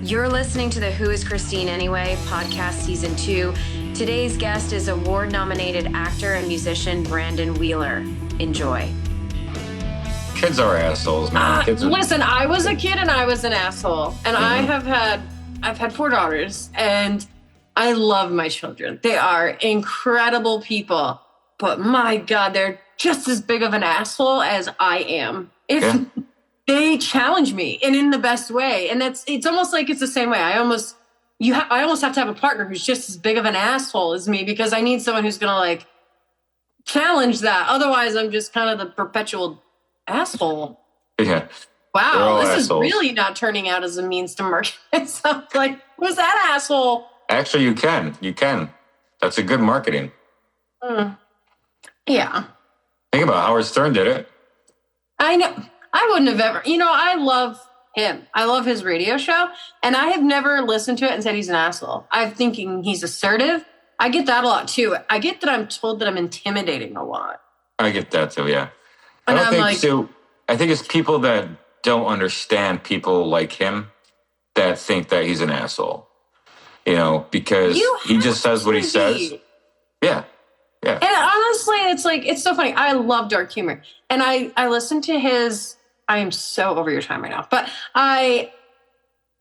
You're listening to the Who is Christine Anyway podcast season 2. Today's guest is award-nominated actor and musician Brandon Wheeler. Enjoy. Kids are assholes, man. Listen, I was a kid and I was an asshole. And I've had 4 daughters and I love my children. They are incredible people. But my God, they're just as big of an asshole as I am. They challenge me and in the best way. And it's almost like it's the same way. I almost have to have a partner who's just as big of an asshole as me because I need someone who's going to like challenge that. Otherwise, I'm just kind of the perpetual asshole. Yeah. Wow, this assholes. is really not turning out as a means to market myself. Like, who's that asshole? Actually, you can. That's a good marketing. Yeah. Think about it. Howard Stern did it. I know. I wouldn't have ever, I love him. I love his radio show. And I have never listened to it and said he's an asshole. I'm thinking he's assertive. I get that a lot too. I get that I'm told that I'm intimidating a lot. I get that too, yeah. And I think it's people that don't understand people like him that think that he's an asshole. Because he just says what he says. Yeah. Yeah. And honestly, it's so funny. I love dark humor. And I listen to I am so over your time right now, but I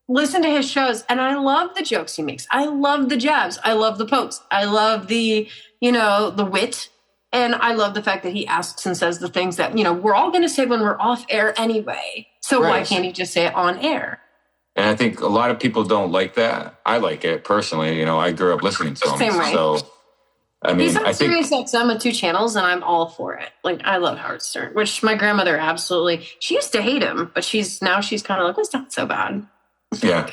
listen to his shows and I love the jokes he makes. I love the jabs. I love the pokes. I love the wit. And I love the fact that he asks and says the things that, we're all going to say when we're off air anyway. So Why can't he just say it on air? And I think a lot of people don't like that. I like it personally. I grew up listening to him. Same way. So, he's on Sirius XM with 2 channels, and I'm all for it. Like, I love Howard Stern, which my grandmother absolutely. She used to hate him, but she's kind of like, well, it's not so bad. Yeah,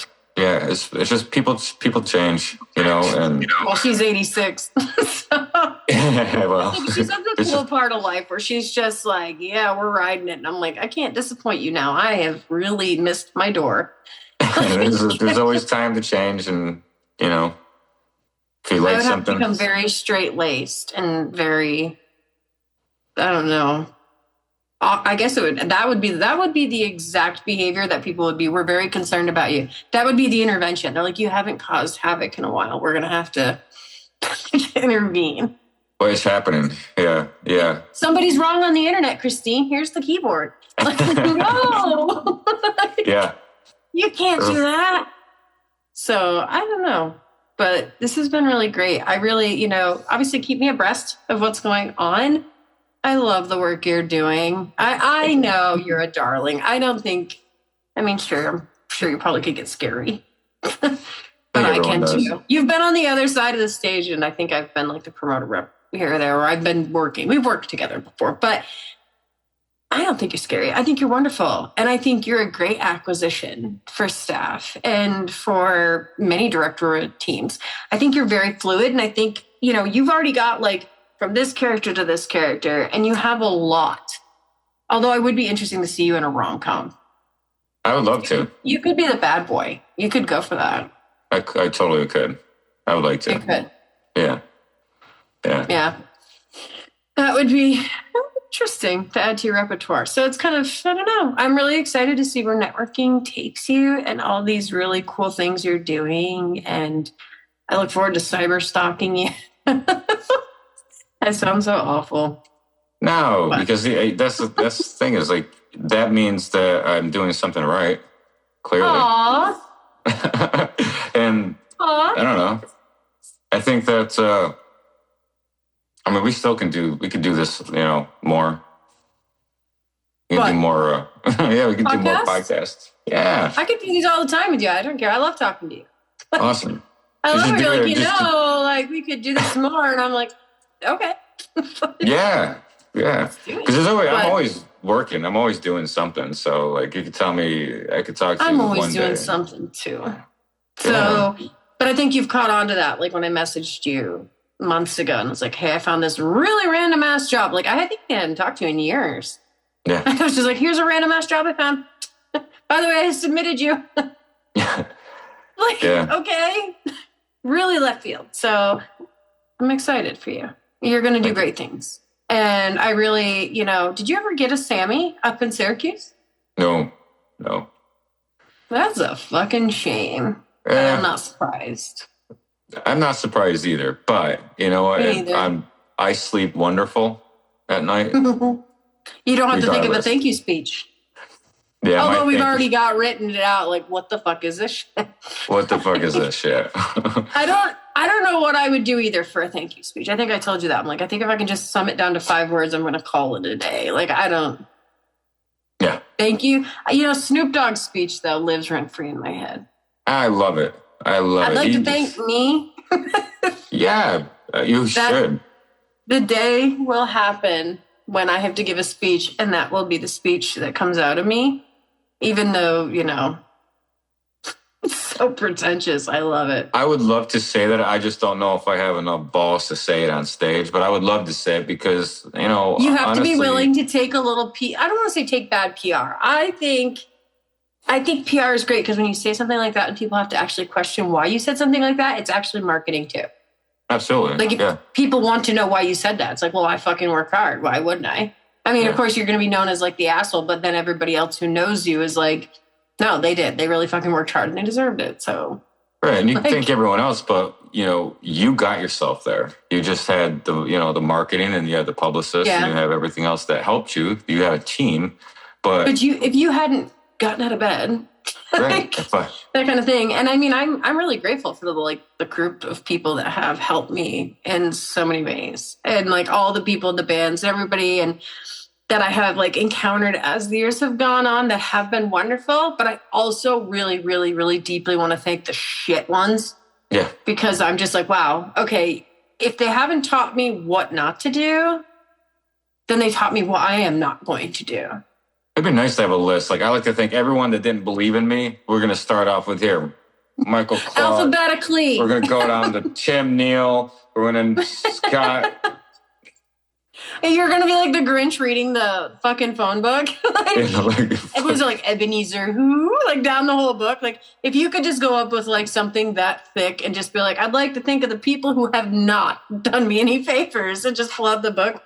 it's just people change, and well, she's 86. So, well, she's at the cool part of life where she's just like, yeah, we're riding it, and I'm like, I can't disappoint you now. I have really missed my door. there's always time to change, and if you like I would something, have to become very straight-laced and very, I don't know. I guess that would be the exact behavior that people would be. We're very concerned about you. That would be the intervention. They're like, you haven't caused havoc in a while. We're going to have to intervene. Well, it's happening. Yeah. Somebody's wrong on the internet, Christine. Here's the keyboard. Like, no. Yeah. You can't do that. So I don't know. But this has been really great. I really, obviously keep me abreast of what's going on. I love the work you're doing. I know you're a darling. I'm sure you probably could get scary. But I can too. You've been on the other side of the stage, and I think I've been like the promoter rep here or there, or I've been working. We've worked together before, but I don't think you're scary. I think you're wonderful. And I think you're a great acquisition for staff and for many director teams. I think you're very fluid. And I think, you've already got like from this character to this character, and you have a lot. Although I would be interesting to see you in a rom-com. I would love to. You could be the bad boy. You could go for that. I totally could. I would like to. You could. Yeah. That would be interesting to add to your repertoire. So it's kind of, I don't know. I'm really excited to see where networking takes you and all these really cool things you're doing. And I look forward to cyber stalking you. That sounds so awful. No, because that's the thing is like, that means that I'm doing something right. Clearly. Aww. And I don't know. I think that, we still can do this, more. We can do more, we can do more podcasts. Yeah. I could do these all the time with you. I don't care. I love talking to you. Awesome. I love it. You're like, we could do this more. And I'm like, okay. Yeah. Because I'm always working. I'm always doing something. So, like, you could tell me, I could talk to you one day. I'm always doing something, too. So, but I think you've caught on to that. Like, when I messaged you months ago and was like, hey, I found this really random ass job. Like, I think I hadn't talked to you in years. Yeah. I was just like, here's a random ass job I found. By the way, I submitted you. Okay. Really left field. So I'm excited for you. You're going to do great things. And I really, did you ever get a Sammy up in Syracuse? No. That's a fucking shame. And I'm not surprised. I'm not surprised either. But you know what? Me either. I sleep wonderful at night. You don't have to think of a thank you speech. Yeah, although we've already got written it out, like, what the fuck is this shit? What the fuck is this shit? I don't know what I would do either for a thank you speech. I think I told you that. I'm like, I think if I can just sum it down to 5 words, I'm going to call it a day. Like, I don't. Yeah. Thank you. You know, Snoop Dogg's speech, though, lives rent free in my head. I love it. I'd like to thank me. Yeah, you should. The day will happen when I have to give a speech, and that will be the speech that comes out of me. Even though, you know, it's so pretentious. I love it. I would love to say that. I just don't know if I have enough balls to say it on stage, but I would love to say it because, you know, you have honestly, to be willing to take a little I don't want to say take bad PR. I think PR is great because when you say something like that and people have to actually question why you said something like that, it's actually marketing too. Absolutely. Like if people want to know why you said that, it's like, well, I fucking work hard. Why wouldn't I? I mean, of course, you're going to be known as like the asshole, but then everybody else who knows you is like, no, they did. They really fucking worked hard and they deserved it. So, right. And you like, thank everyone else, but you know, you got yourself there. You just had the, you know, the marketing and you had the publicist and you have everything else that helped you. You had a team, but if you hadn't gotten out of bed, right. that kind of thing. And I mean, I'm really grateful for the group of people that have helped me in so many ways, and like all the people, the bands, everybody, and that I have like encountered as the years have gone on that have been wonderful. But I also really, really, really deeply want to thank the shit ones. Yeah. Because I'm just like, wow, okay, if they haven't taught me what not to do, then they taught me what I am not going to do. It'd be nice to have a list. Like, I like to think everyone that didn't believe in me, we're going to start off with here. Michael Clark. Alphabetically. We're going to go down to Tim Neal. We're going to Scott. And you're going to be like the Grinch reading the fucking phone book. Everyone's like, Ebenezer, who? Like down the whole book. Like, if you could just go up with like something that thick and just be like, I'd like to think of the people who have not done me any favors and just flood the book.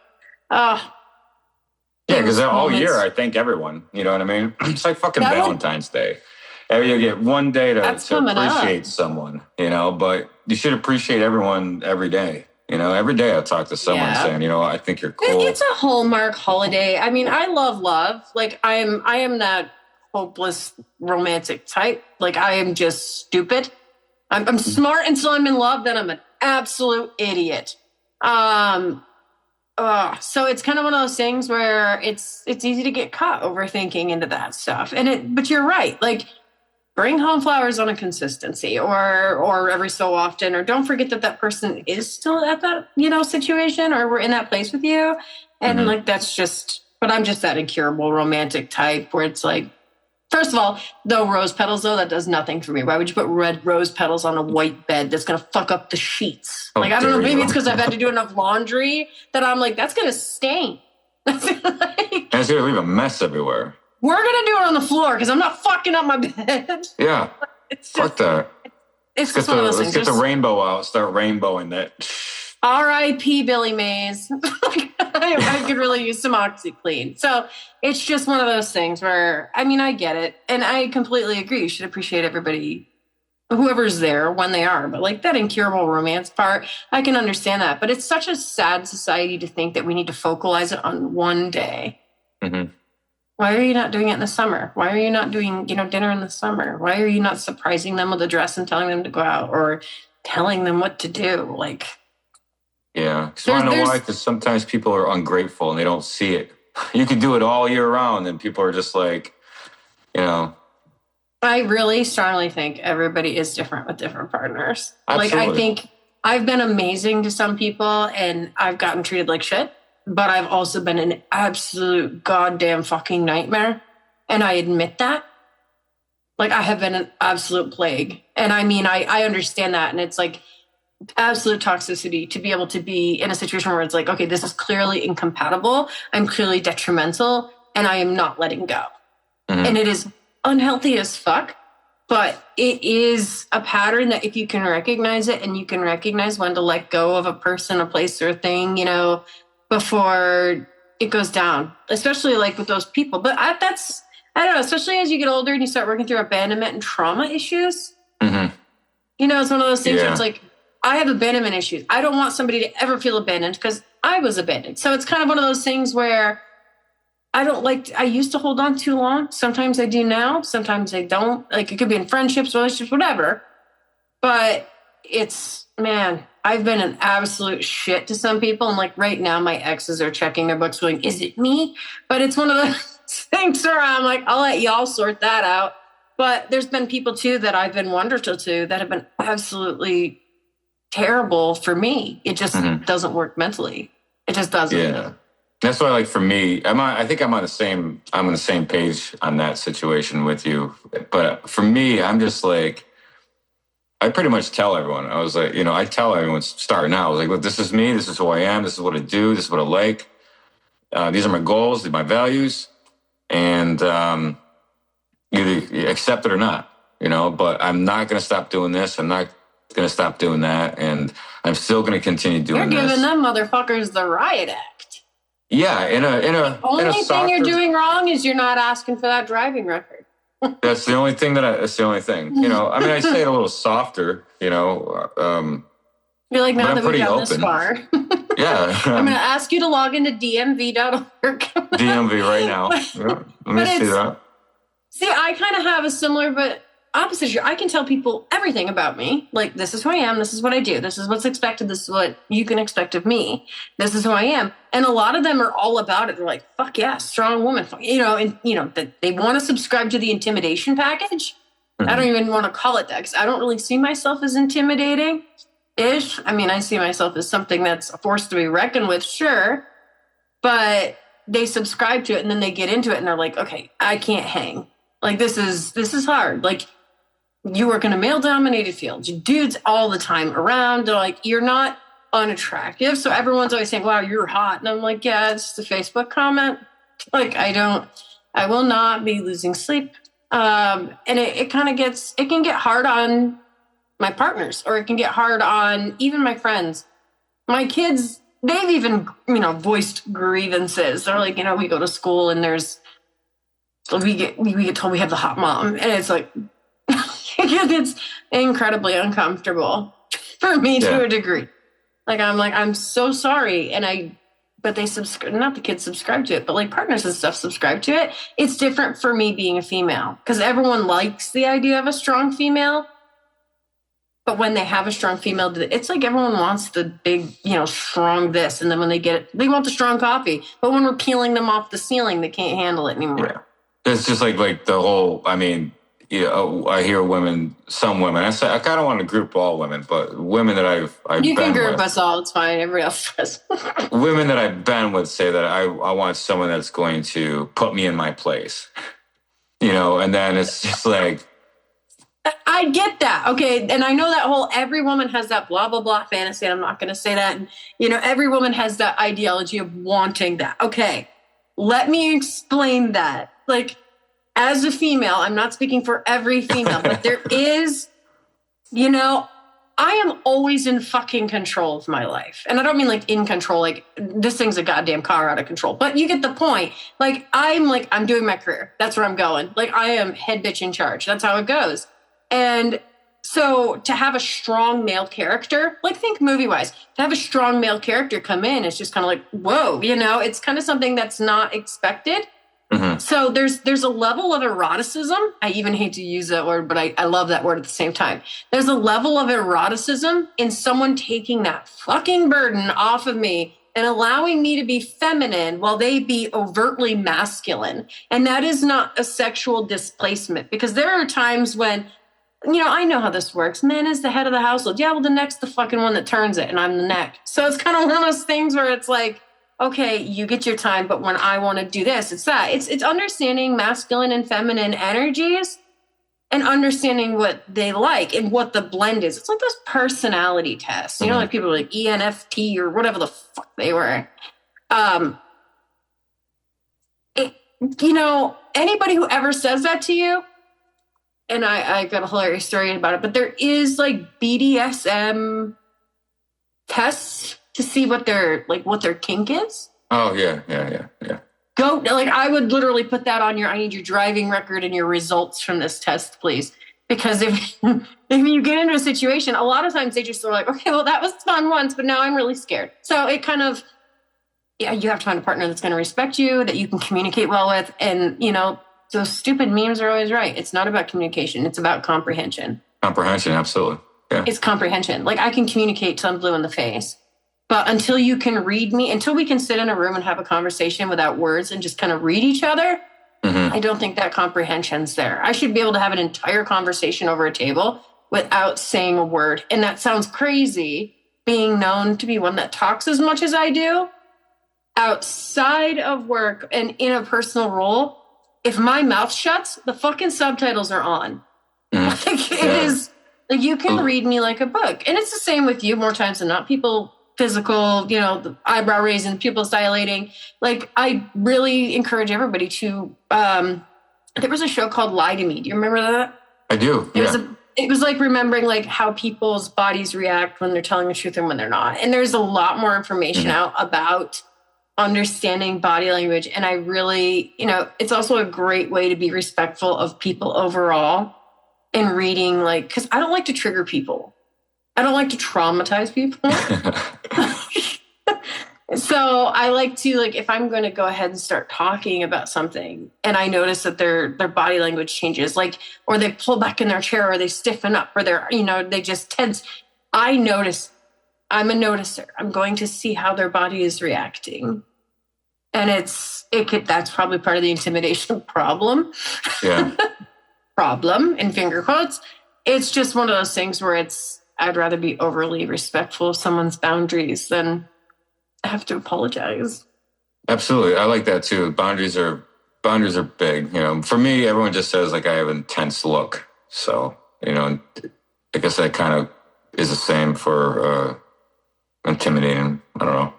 Oh. Yeah, because all year I thank everyone. You know what I mean? It's like fucking Valentine's Day. You get one day to appreciate someone, you know, but you should appreciate everyone every day. You know, every day I talk to someone saying, you know, I think you're cool. It's a Hallmark holiday. I mean, I love love. Like I am that hopeless romantic type. Like I am just stupid. I'm smart until I'm in love. Then I'm an absolute idiot. So it's kind of one of those things where it's easy to get caught overthinking into that stuff. But you're right. Like bring home flowers on a consistency or every so often, or don't forget that person is still at that, you know, situation or we're in that place with you. And like, that's just, but I'm just that incurable romantic type where it's like, first of all, though rose petals, though, that does nothing for me. Why would you put red rose petals on a white bed? That's going to fuck up the sheets. Like, I don't know, maybe it's because I've had to do enough laundry that I'm like, that's going to stain. And it's going to leave a mess everywhere. We're going to do it on the floor because I'm not fucking up my bed. Yeah. Fuck that. It's just one of those things. Let's get the rainbow out. Start rainbowing that. R.I.P. Billy Mays. I could really use some OxyClean. So it's just one of those things where, I mean, I get it. And I completely agree. You should appreciate everybody, whoever's there when they are. But like that incurable romance part, I can understand that. But it's such a sad society to think that we need to focalize it on one day. Mm-hmm. Why are you not doing it in the summer? Why are you not doing, you know, dinner in the summer? Why are you not surprising them with a dress and telling them to go out or telling them what to do? Like, yeah. Because I know why? Because sometimes people are ungrateful and they don't see it. You can do it all year round and people are just like, you know. I really strongly think everybody is different with different partners. Absolutely. Like, I think I've been amazing to some people and I've gotten treated like shit. But I've also been an absolute goddamn fucking nightmare. And I admit that. Like, I have been an absolute plague. And I mean, I understand that. And it's like absolute toxicity to be able to be in a situation where it's like, okay, this is clearly incompatible. I'm clearly detrimental. And I am not letting go. Mm-hmm. And it is unhealthy as fuck. But it is a pattern that if you can recognize it and you can recognize when to let go of a person, a place, or a thing, you know, before it goes down, especially like with those people. But I don't know, especially as you get older and you start working through abandonment and trauma issues. Mm-hmm. You know, it's one of those things where it's like, I have abandonment issues. I don't want somebody to ever feel abandoned because I was abandoned. So it's kind of one of those things where I used to hold on too long. Sometimes I do now. Sometimes I don't. Like, it could be in friendships, relationships, whatever. But man, I've been an absolute shit to some people. And like right now, my exes are checking their books going, is it me? But it's one of those things where I'm like, I'll let y'all sort that out. But there's been people too that I've been wonderful to that have been absolutely terrible for me. It just doesn't work mentally. It just doesn't. Yeah. That's why, like, for me, I think I'm on the same page on that situation with you. But for me, I'm just like, I pretty much tell everyone. I was like, I tell everyone starting out, I was like, look, this is me. This is who I am. This is what I do. This is what I like. These are my goals. These are my values. And you accept it or not, but I'm not going to stop doing this. I'm not going to stop doing that. And I'm still going to continue doing this. You're giving them motherfuckers the riot act. Yeah. The only thing you're doing wrong is you're not asking for that driving record. That's the only thing that's the only thing, I mean, I say it a little softer, you're like, now that we've gotten this far. Yeah. I'm going to ask you to log into dmv.org. DMV right now. Let me see that. See, I kind of have a similar but opposite issue. I can tell people everything about me. Like, this is who I am. This is what I do. This is what's expected. This is what you can expect of me. This is who I am. And a lot of them are all about it. They're like, fuck yeah, strong woman. That they want to subscribe to the intimidation package. Mm-hmm. I don't even want to call it that because I don't really see myself as intimidating-ish. I mean, I see myself as something that's a force to be reckoned with, sure. But they subscribe to it and then they get into it and they're like, okay, I can't hang. Like, this is hard. Like, you work in a male-dominated field. Dudes all the time around. They're like, you're not unattractive. So everyone's always saying, wow, you're hot. And I'm like, yeah, it's just a Facebook comment. Like, I will not be losing sleep. And it can get hard on my partners, or it can get hard on even my friends. My kids, they've even, voiced grievances. They're like, we go to school and we get told we have the hot mom. And it's like, it's incredibly uncomfortable for me to a degree. Like, I'm so sorry. But they not the kids subscribe to it, but like partners and stuff subscribe to it. It's different for me being a female because everyone likes the idea of a strong female. But when they have a strong female, it's like everyone wants the big, strong this. And then when they get it, they want the strong coffee. But when we're peeling them off the ceiling, they can't handle it anymore. Yeah. It's just like the whole, I mean, I hear some women, I kind of want to group all women, but women that I've you been can group with, us all, it's fine, everybody else does. Women that I've been with say that I want someone that's going to put me in my place, and then it's just like, I get that. Okay. And I know that whole, every woman has that blah, blah, blah fantasy. I'm not going to say that. And, every woman has that ideology of wanting that. Okay. Let me explain that. Like, as a female, I'm not speaking for every female, but there is, I am always in fucking control of my life. And I don't mean like in control, like this thing's a goddamn car out of control, but you get the point. Like, I'm doing my career. That's where I'm going. Like, I am head bitch in charge. That's how it goes. And so to have a strong male character, like, think movie wise, to have a strong male character come in, it's just kind of like, whoa, it's kind of something that's not expected. Mm-hmm. So there's a level of eroticism. I even hate to use that word, but I love that word at the same time. There's a level of eroticism in someone taking that fucking burden off of me and allowing me to be feminine while they be overtly masculine. And that is not a sexual displacement, because there are times when, I know how this works. Man is the head of the household. Yeah, well, the neck's the fucking one that turns it, and I'm the neck. So it's kind of one of those things where it's like, okay, you get your time, but when I want to do this, it's that. It's understanding masculine and feminine energies and understanding what they like and what the blend is. It's like those personality tests. Like people are like ENFP or whatever the fuck they were. Anybody who ever says that to you, and I got a hilarious story about it, but there is like BDSM tests to see what their kink is. Oh yeah. Go go, like, I would literally put that on I need your driving record and your results from this test, please. Because if you get into a situation, a lot of times they just are like, okay, well, that was fun once, but now I'm really scared. So it kind of, you have to find a partner that's going to respect you, that you can communicate well with. And, those stupid memes are always right. It's not about communication. It's about comprehension. Comprehension, absolutely. Yeah. It's comprehension. Like, I can communicate till I'm blue in the face. But until you can read me, until we can sit in a room and have a conversation without words and just kind of read each other, I don't think that comprehension's there. I should be able to have an entire conversation over a table without saying a word. And that sounds crazy, being known to be one that talks as much as I do. Outside of work and in a personal role, if my mouth shuts, the fucking subtitles are on. Like, it is, like, you can read me like a book. And it's the same with you more times than not. People, physical, the eyebrow raising, pupils dilating. Like, I really encourage everybody to, there was a show called Lie to Me. Do you remember that? I do. It was like remembering like how people's bodies react when they're telling the truth and when they're not. And there's a lot more information out about understanding body language. And I really, it's also a great way to be respectful of people overall in reading, like, because I don't like to trigger people. I don't like to traumatize people. So I like to, like, if I'm going to go ahead and start talking about something and I notice that their body language changes, like, or they pull back in their chair or they stiffen up or they're, they just tense. I notice. I'm a noticer. I'm going to see how their body is reacting. And that's probably part of the intimidation problem. Yeah. Problem in finger quotes. It's just one of those things where I'd rather be overly respectful of someone's boundaries than have to apologize. Absolutely. I like that too. Boundaries are big. For me, everyone just says like I have an intense look. So, I guess that kind of is the same for intimidating. I don't know.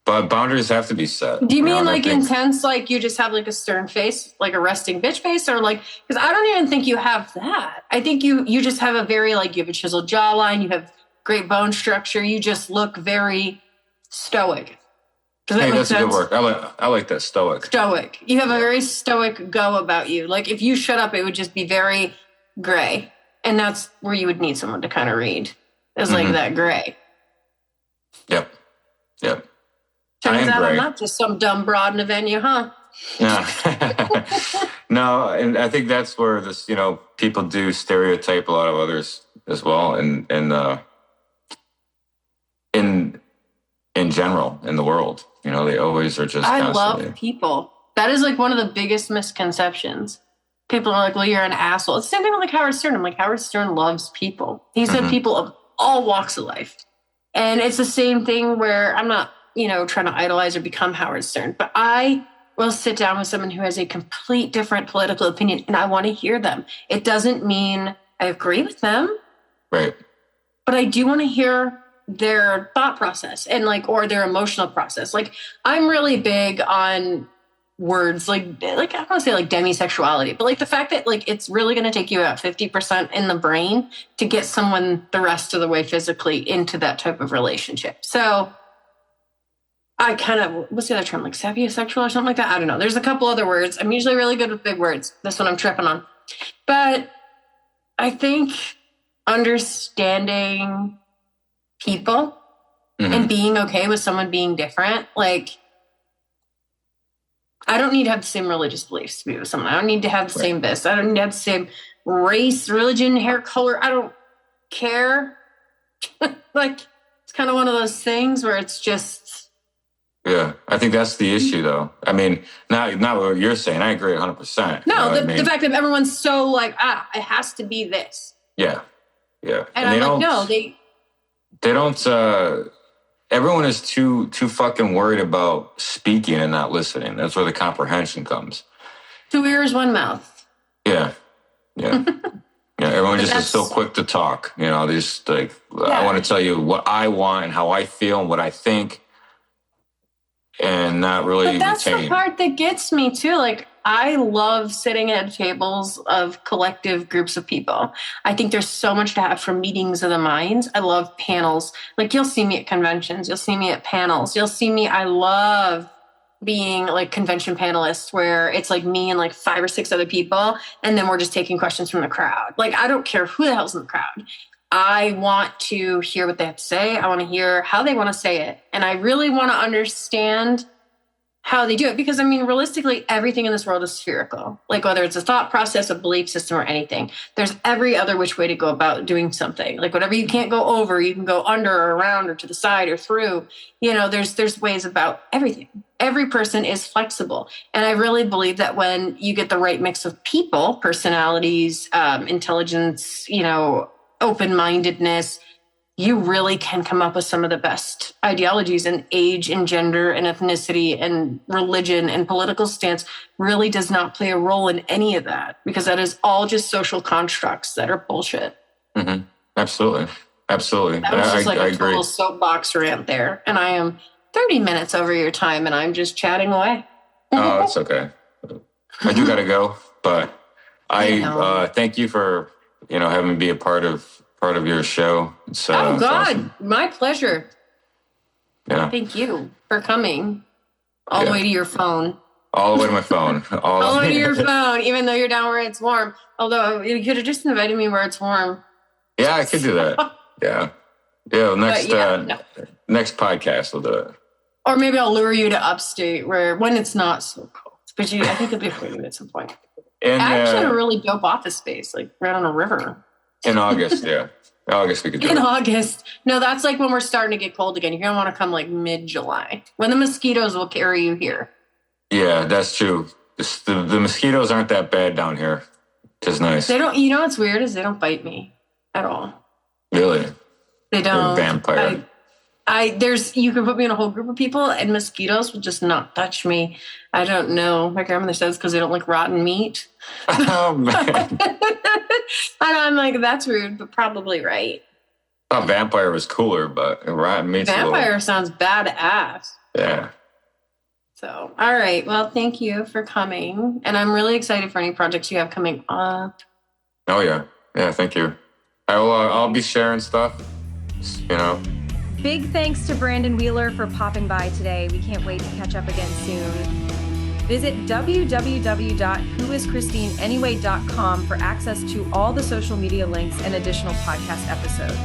But boundaries have to be set. Do you mean like intense, like you just have like a stern face, like a resting bitch face, or like, because I don't even think you have that. I think you just have a very, like, you have a chiseled jawline, you have great bone structure, you just look very stoic. Does that make sense? That's a good word. I like that, stoic. Stoic. You have a very stoic go about you. Like, if you shut up, it would just be very gray. And that's where you would need someone to kind of read, is like that gray. Yep. Turns out I'm not just some dumb broad in a venue, huh? Yeah. No, and I think that's where this, people do stereotype a lot of others as well, and in general in the world, they always are just. I love people. That is like one of the biggest misconceptions. People are like, "Well, you're an asshole." It's the same thing with like Howard Stern. I'm like, Howard Stern loves people. He said people of all walks of life, and it's the same thing where I'm not, trying to idolize or become Howard Stern, but I will sit down with someone who has a complete different political opinion and I want to hear them. It doesn't mean I agree with them. Right. But I do want to hear their thought process and or their emotional process. Like, I'm really big on words, like I don't want to say like demisexuality, but like the fact that like it's really going to take you about 50% in the brain to get someone the rest of the way physically into that type of relationship. So I kind of, what's the other term? Like sapiosexual or something like that? I don't know. There's a couple other words. I'm usually really good with big words. This one I'm tripping on. But I think understanding people and being okay with someone being different, like, I don't need to have the same religious beliefs to be with someone. I don't need to have the same this. I don't need to have the same race, religion, hair color. I don't care. Like, it's kind of one of those things where it's just. Yeah, I think that's the issue, though. I mean, not what you're saying. I agree 100%. No, the fact that everyone's so like, it has to be this. Yeah. And I'm like, no, they don't. Everyone is too fucking worried about speaking and not listening. That's where the comprehension comes. 2 ears, 1 mouth. Yeah. Yeah, everyone just is so quick to talk. They just like, I want to tell you what I want and how I feel and what I think. And not really. But that's the part that gets me too. Like, I love sitting at tables of collective groups of people. I think there's so much to have from meetings of the minds. I love panels. Like, you'll see me at conventions. You'll see me at panels. You'll see me. I love being like convention panelists where it's like me and like 5 or 6 other people, and then we're just taking questions from the crowd. Like, I don't care who the hell's in the crowd. I want to hear what they have to say. I want to hear how they want to say it. And I really want to understand how they do it. Because I mean, realistically, everything in this world is spherical. Like whether it's a thought process, a belief system, or anything, there's every other which way to go about doing something. Like whatever you can't go over, you can go under or around or to the side or through. You know, there's ways about everything. Every person is flexible. And I really believe that when you get the right mix of people, personalities, intelligence, you know, open-mindedness, you really can come up with some of the best ideologies. And age and gender and ethnicity and religion and political stance really does not play a role in any of that, because that is all just social constructs that are bullshit. Mm-hmm. Absolutely. Absolutely. That was just like a agree. total soapbox rant there. And I am 30 minutes over your time and I'm just chatting away. Oh, it's okay. I do got to go, but I thank you for, you know, having me be a part of your show. It's, oh God, awesome. My pleasure. Yeah. Thank you for coming all the way to your phone. All the way to my phone. All the way to your phone, even though you're down where it's warm. Although you could have just invited me where it's warm. Yeah, I could do that. Yeah. Yeah. Next podcast we'll do it. Or maybe I'll lure you to upstate when it's not so cold. But I think you'll be afraid of it at some point. And, I actually have a really dope office space, like right on a river. In August, yeah. August we could do it. In August. No, that's like when we're starting to get cold again. You're going to want to come like mid-July. When the mosquitoes will carry you here. Yeah, that's true. The mosquitoes aren't that bad down here, which is nice. They don't, you know what's weird is they don't bite me at all. Really? They don't. They're a vampire. You can put me in a whole group of people and mosquitoes will just not touch me. I don't know. My grandmother says because they don't like rotten meat. Oh, man. And I'm like, that's rude, but probably right. I thought vampire was cooler, but rotten meat's vampire sounds badass. Yeah. So, all right. Well, thank you for coming. And I'm really excited for any projects you have coming up. Oh, yeah. Yeah, thank you. I'll be sharing stuff, you know. Big thanks to Brandon Wheeler for popping by today. We can't wait to catch up again soon. Visit www.whoischristineanyway.com for access to all the social media links and additional podcast episodes.